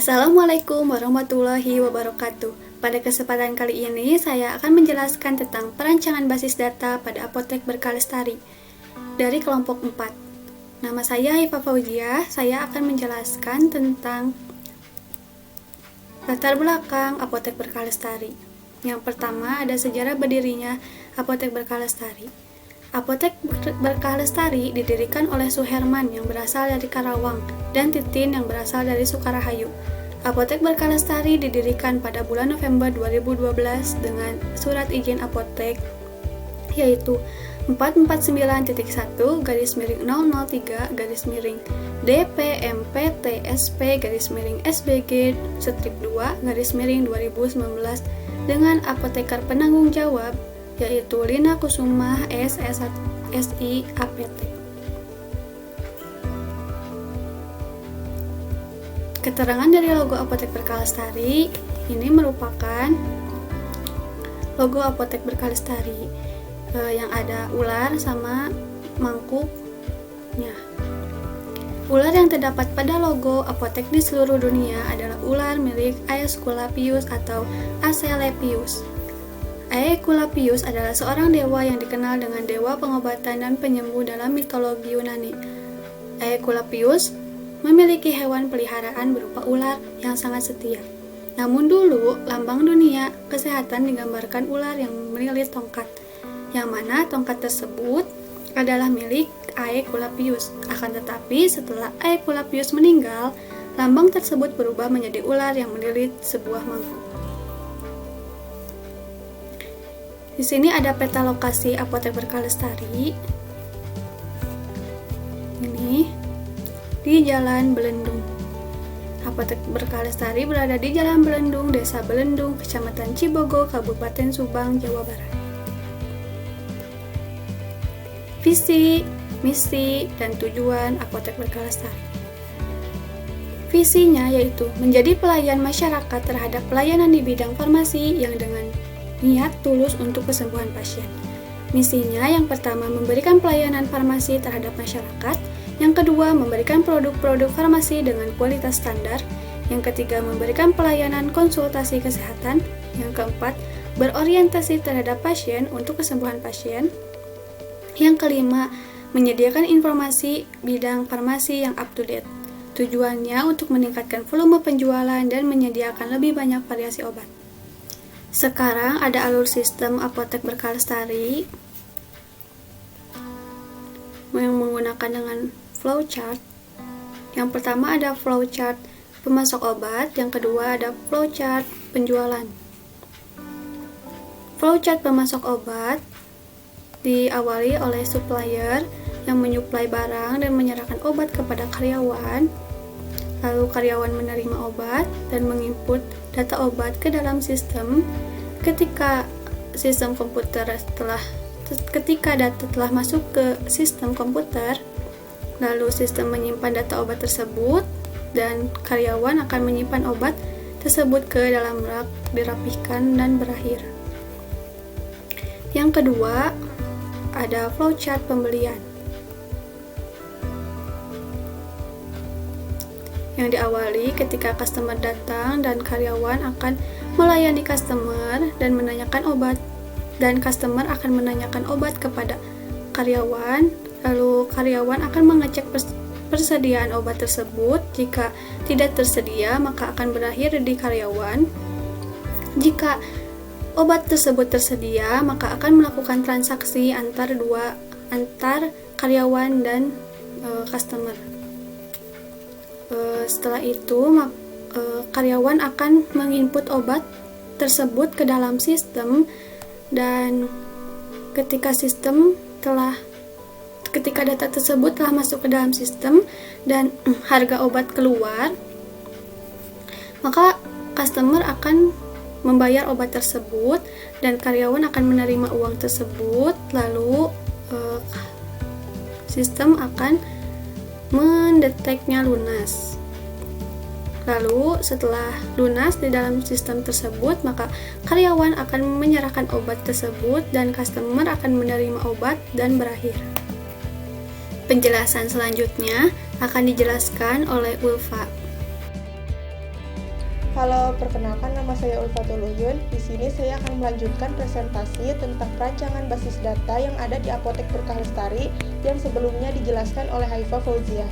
Assalamualaikum warahmatullahi wabarakatuh. Pada kesempatan kali ini, saya akan menjelaskan tentang perancangan basis data pada Apotek Berkah Lestari dari kelompok 4. Nama saya Hifa Fauziah. Saya akan menjelaskan tentang latar belakang Apotek Berkah Lestari. Yang pertama, ada sejarah berdirinya Apotek Berkah Lestari. Apotek Berkah Lestari didirikan oleh Suherman yang berasal dari Karawang dan Titin yang berasal dari Sukarahayu. Apotek Berkah Lestari didirikan pada bulan November 2012 dengan surat izin apotek yaitu 449-1-DPMPTSP-SBG-2-2019 dengan apoteker penanggung jawab yaitu Lina Kusumah SI APT. Keterangan dari logo Apotek Berkah Lestari ini merupakan logo Apotek Berkah Lestari yang ada ular sama mangkuknya. Ular yang terdapat pada logo apotek di seluruh dunia adalah ular milik Aesculapius atau Asclepius. Aesculapius adalah seorang dewa yang dikenal dengan dewa pengobatan dan penyembuh dalam mitologi Yunani. Aesculapius memiliki hewan peliharaan berupa ular yang sangat setia. Namun dulu, lambang dunia kesehatan digambarkan ular yang melilit tongkat, yang mana tongkat tersebut adalah milik Aesculapius. Akan tetapi, setelah Aesculapius meninggal, lambang tersebut berubah menjadi ular yang melilit sebuah mangkuk. Di sini ada peta lokasi Apotek Berkah Lestari. Ini di Jalan Belendung. Apotek Berkah Lestari berada di Jalan Belendung, Desa Belendung, Kecamatan Cibogo, Kabupaten Subang, Jawa Barat. Visi, misi, dan tujuan Apotek Berkah Lestari. Visinya yaitu menjadi pelayan masyarakat terhadap pelayanan di bidang farmasi yang dengan niat tulus untuk kesembuhan pasien. Misinya yang pertama memberikan pelayanan farmasi terhadap masyarakat, yang kedua memberikan produk-produk farmasi dengan kualitas standar, yang ketiga memberikan pelayanan konsultasi kesehatan, yang keempat berorientasi terhadap pasien untuk kesembuhan pasien, yang kelima menyediakan informasi bidang farmasi yang up to date. Tujuannya untuk meningkatkan volume penjualan dan menyediakan lebih banyak variasi obat. Sekarang ada alur sistem Apotek Berkah Lestari yang menggunakan dengan flowchart. Yang pertama ada flowchart pemasok obat, yang kedua ada flowchart penjualan. Flowchart pemasok obat diawali oleh supplier yang menyuplai barang dan menyerahkan obat kepada karyawan. Lalu karyawan menerima obat dan menginput data obat ke dalam sistem. Ketika data telah masuk ke sistem komputer, lalu sistem menyimpan data obat tersebut dan karyawan akan menyimpan obat tersebut ke dalam rak, dirapihkan dan berakhir. Yang kedua, ada flowchart pembelian yang diawali ketika customer datang dan karyawan akan melayani customer dan menanyakan obat, dan customer akan menanyakan obat kepada karyawan, lalu karyawan akan mengecek persediaan obat tersebut. Jika tidak tersedia, maka akan berakhir di karyawan. Jika obat tersebut tersedia, maka akan melakukan transaksi antar karyawan dan customer. Setelah itu, karyawan akan menginput obat tersebut ke dalam sistem, dan ketika data tersebut telah masuk ke dalam sistem dan harga obat keluar, maka customer akan membayar obat tersebut dan karyawan akan menerima uang tersebut. Lalu sistem akan mendeteknya lunas. Lalu setelah lunas di dalam sistem tersebut, maka karyawan akan menyerahkan obat tersebut dan customer akan menerima obat dan berakhir. Penjelasan selanjutnya akan dijelaskan oleh Ulfa. Halo, perkenalkan nama saya Ulfatul Uyun. Di sini saya akan melanjutkan presentasi tentang perancangan basis data yang ada di Apotek Berkah Lestari yang sebelumnya dijelaskan oleh Haifa Fauziah.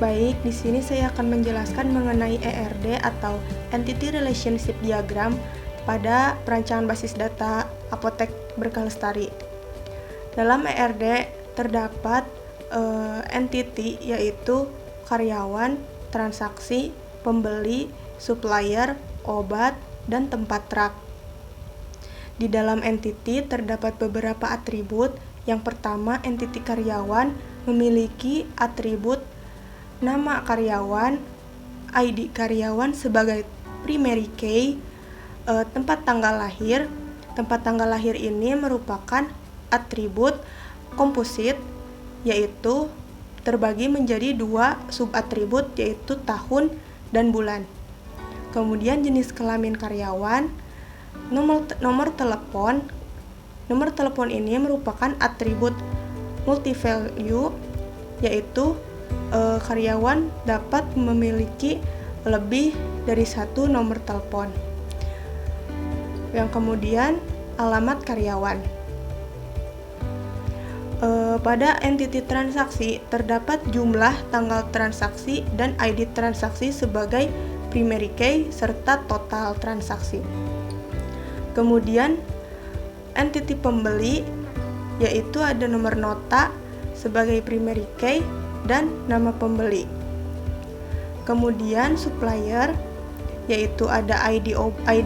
Baik, di sini saya akan menjelaskan mengenai ERD atau Entity Relationship Diagram pada perancangan basis data Apotek Berkah Lestari. Dalam ERD terdapat entity yaitu karyawan, transaksi, pembeli, supplier, obat, dan tempat truk. Di dalam entity terdapat beberapa atribut. Yang pertama, entity karyawan memiliki atribut nama karyawan, ID karyawan sebagai primary key, tempat tanggal lahir. Tempat tanggal lahir ini merupakan atribut komposit, yaitu terbagi menjadi dua subatribut, yaitu tahun dan bulan. Kemudian jenis kelamin karyawan, nomor telepon. Nomor telepon ini merupakan atribut multi-value, yaitu karyawan dapat memiliki lebih dari satu nomor telepon. Yang kemudian alamat karyawan. Pada entity transaksi terdapat jumlah tanggal transaksi dan ID transaksi sebagai primary key serta total transaksi. Kemudian entity pembeli, yaitu ada nomor nota sebagai primary key dan nama pembeli. Kemudian supplier, yaitu ada ID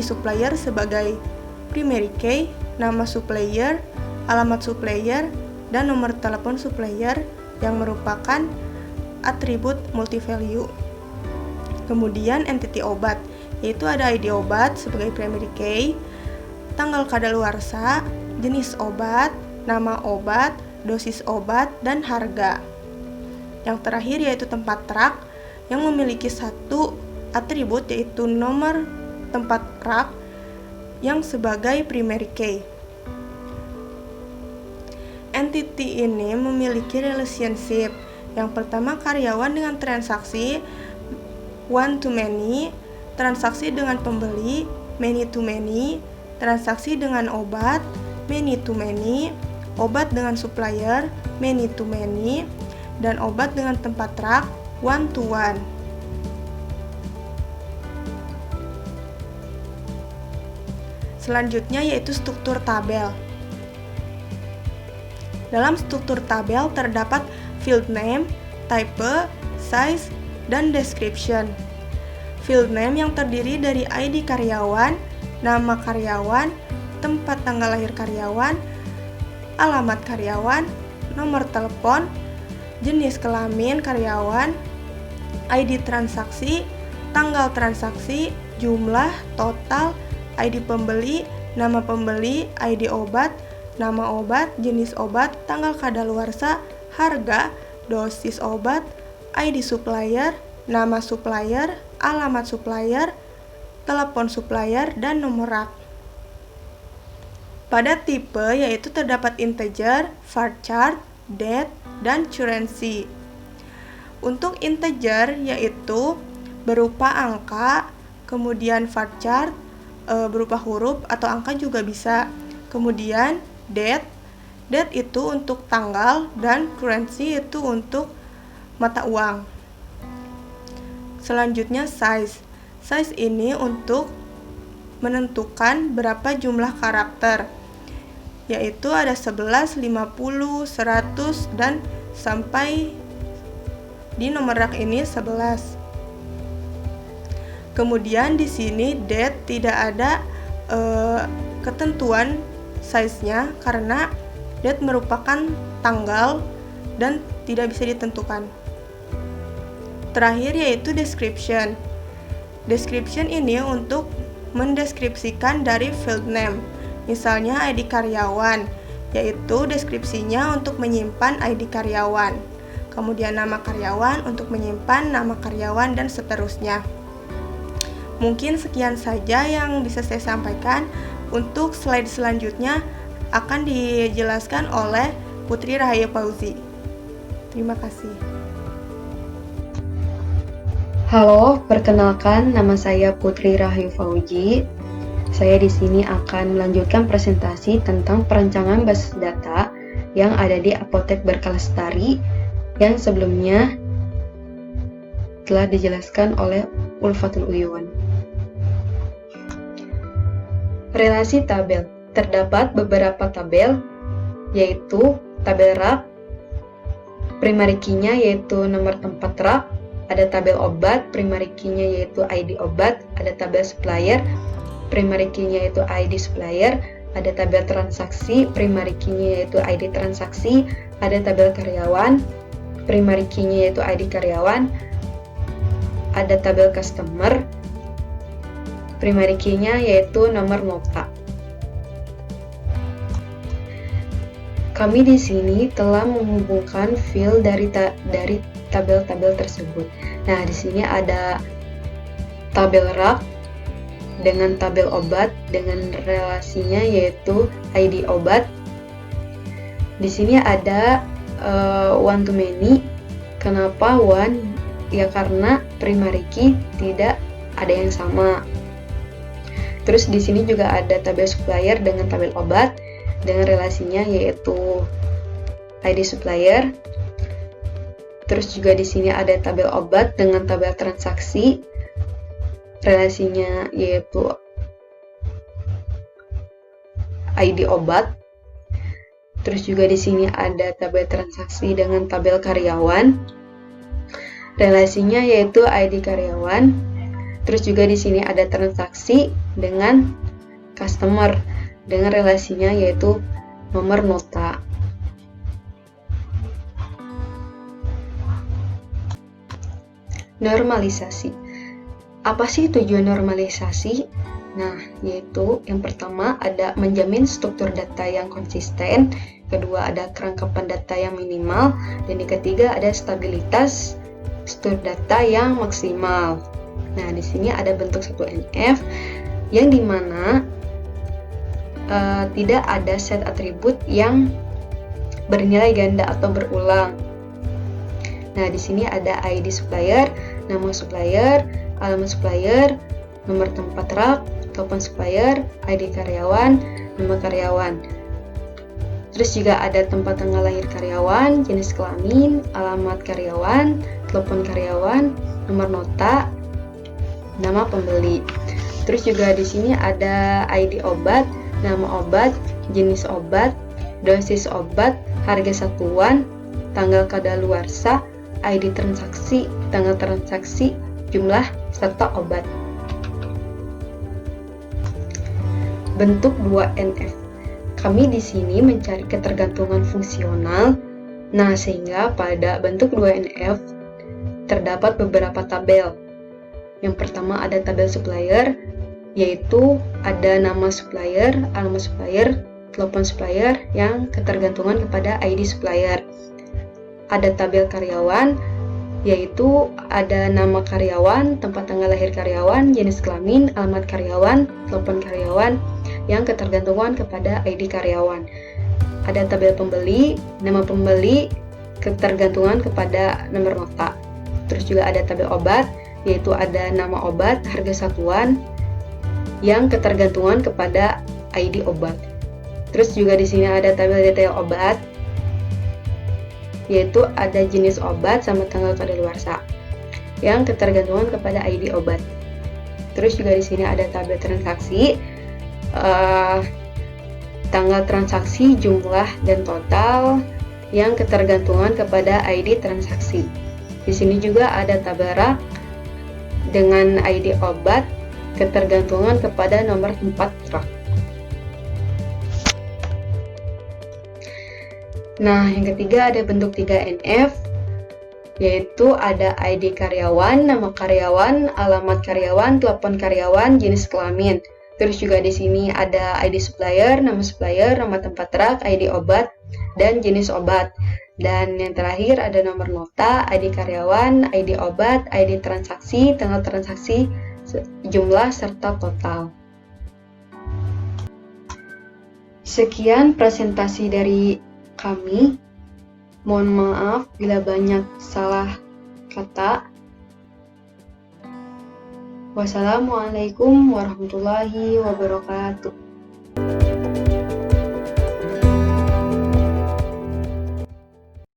supplier sebagai primary key, nama supplier, alamat supplier, dan nomor telepon supplier yang merupakan atribut multi-value. Kemudian entity obat, yaitu ada ID obat sebagai primary key, tanggal kadaluarsa, jenis obat, nama obat, dosis obat, dan harga. Yang terakhir yaitu tempat truk yang memiliki satu atribut, yaitu nomor tempat truk yang sebagai primary key. Entity ini memiliki relationship. Yang pertama, karyawan dengan transaksi one to many, transaksi dengan pembeli many to many, transaksi dengan obat many to many, obat dengan supplier many to many, dan obat dengan tempat truk one to one. Selanjutnya yaitu struktur tabel. Dalam struktur tabel terdapat field name, type, size, dan description. Field name yang terdiri dari ID karyawan, nama karyawan, tempat tanggal lahir karyawan, alamat karyawan, nomor telepon, jenis kelamin karyawan, ID transaksi, tanggal transaksi, jumlah, total, ID pembeli, nama pembeli, ID obat, nama obat, jenis obat, tanggal kadaluarsa, harga, dosis obat, ID supplier, nama supplier, alamat supplier, telepon supplier, dan nomor rak. Pada tipe yaitu terdapat integer, varchar, date, dan currency. Untuk integer yaitu berupa angka, kemudian varchar berupa huruf atau angka juga bisa. Kemudian date itu untuk tanggal, dan currency itu untuk mata uang. Selanjutnya size ini untuk menentukan berapa jumlah karakter, yaitu ada 11, 50, 100, dan sampai di nomor rak ini 11. Kemudian di sini date tidak ada ketentuan size-nya karena date merupakan tanggal dan tidak bisa ditentukan. Terakhir yaitu description. Description ini untuk mendeskripsikan dari field name. Misalnya ID karyawan, yaitu deskripsinya untuk menyimpan ID karyawan. Kemudian nama karyawan untuk menyimpan nama karyawan, dan seterusnya. Mungkin sekian saja yang bisa saya sampaikan. Untuk slide selanjutnya akan dijelaskan oleh Putri Rahaya Fauzi. Terima kasih. Halo, perkenalkan nama saya Putri Rahayu Fauji. Saya di sini akan melanjutkan presentasi tentang perancangan basis data yang ada di Apotek Berkalestari yang sebelumnya telah dijelaskan oleh Ulfatul Uyun. Relasi tabel. Terdapat beberapa tabel, yaitu tabel rak, primary key-nya yaitu nomor tempat rak, ada tabel obat, primary key-nya yaitu ID obat, ada tabel supplier, primary key-nya yaitu ID supplier, ada tabel transaksi, primary key-nya yaitu ID transaksi, ada tabel karyawan, primary key-nya yaitu ID karyawan, ada tabel customer, primary key-nya yaitu nomor nota. Kami di sini telah menghubungkan field dari tabel-tabel tersebut. Nah, di sini ada tabel rak dengan tabel obat dengan relasinya yaitu ID obat. Di sini ada one to many. Kenapa one? Ya karena primary key tidak ada yang sama. Terus di sini juga ada tabel supplier dengan tabel obat dengan relasinya yaitu ID supplier. Terus juga di sini ada tabel obat dengan tabel transaksi, relasinya yaitu ID obat. Terus juga di sini ada tabel transaksi dengan tabel karyawan, relasinya yaitu ID karyawan. Terus juga di sini ada transaksi dengan customer dengan relasinya yaitu nomor nota. Normalisasi. Apa sih tujuan normalisasi? Nah, yaitu yang pertama ada menjamin struktur data yang konsisten, kedua ada kerangkapan data yang minimal, dan yang ketiga ada stabilitas struktur data yang maksimal. Nah, di sini ada bentuk 1NF yang dimana tidak ada set atribut yang bernilai ganda atau berulang. Nah, di sini ada ID supplier, nama supplier, alamat supplier, nomor tempat rak, telepon supplier, ID karyawan, nama karyawan. Terus juga ada tempat tanggal lahir karyawan, jenis kelamin, alamat karyawan, telepon karyawan, nomor nota, nama pembeli. Terus juga di sini ada ID obat, nama obat, jenis obat, dosis obat, harga satuan, tanggal kadaluarsa, ID transaksi, tanggal transaksi, jumlah, serta obat. Bentuk 2NF. Kami di sini mencari ketergantungan fungsional. Nah, sehingga pada bentuk 2NF terdapat beberapa tabel. Yang pertama ada tabel supplier, yaitu ada nama supplier, alamat supplier, telepon supplier yang ketergantungan kepada ID supplier. Ada tabel karyawan, yaitu ada nama karyawan, tempat tanggal lahir karyawan, jenis kelamin, alamat karyawan, telepon karyawan yang ketergantungan kepada ID karyawan. Ada tabel pembeli, nama pembeli, ketergantungan kepada nomor nota. Terus juga ada tabel obat, yaitu ada nama obat, harga satuan, yang ketergantungan kepada ID obat. Terus juga di sini ada tabel detail obat, yaitu ada jenis obat sama tanggal kadaluarsa yang ketergantungan kepada ID obat. Terus juga di sini ada tabel transaksi, tanggal transaksi, jumlah dan total yang ketergantungan kepada ID transaksi. Di sini juga ada tabel rak dengan ID obat ketergantungan kepada nomor tempat rak. Nah, yang ketiga ada bentuk 3NF, yaitu ada ID karyawan, nama karyawan, alamat karyawan, telepon karyawan, jenis kelamin. Terus juga di sini ada ID supplier, nama tempat rak, ID obat, dan jenis obat. Dan yang terakhir ada nomor nota, ID karyawan, ID obat, ID transaksi, tanggal transaksi, jumlah, serta total. Sekian presentasi dari kami. Mohon maaf bila banyak salah kata. Wassalamualaikum warahmatullahi wabarakatuh.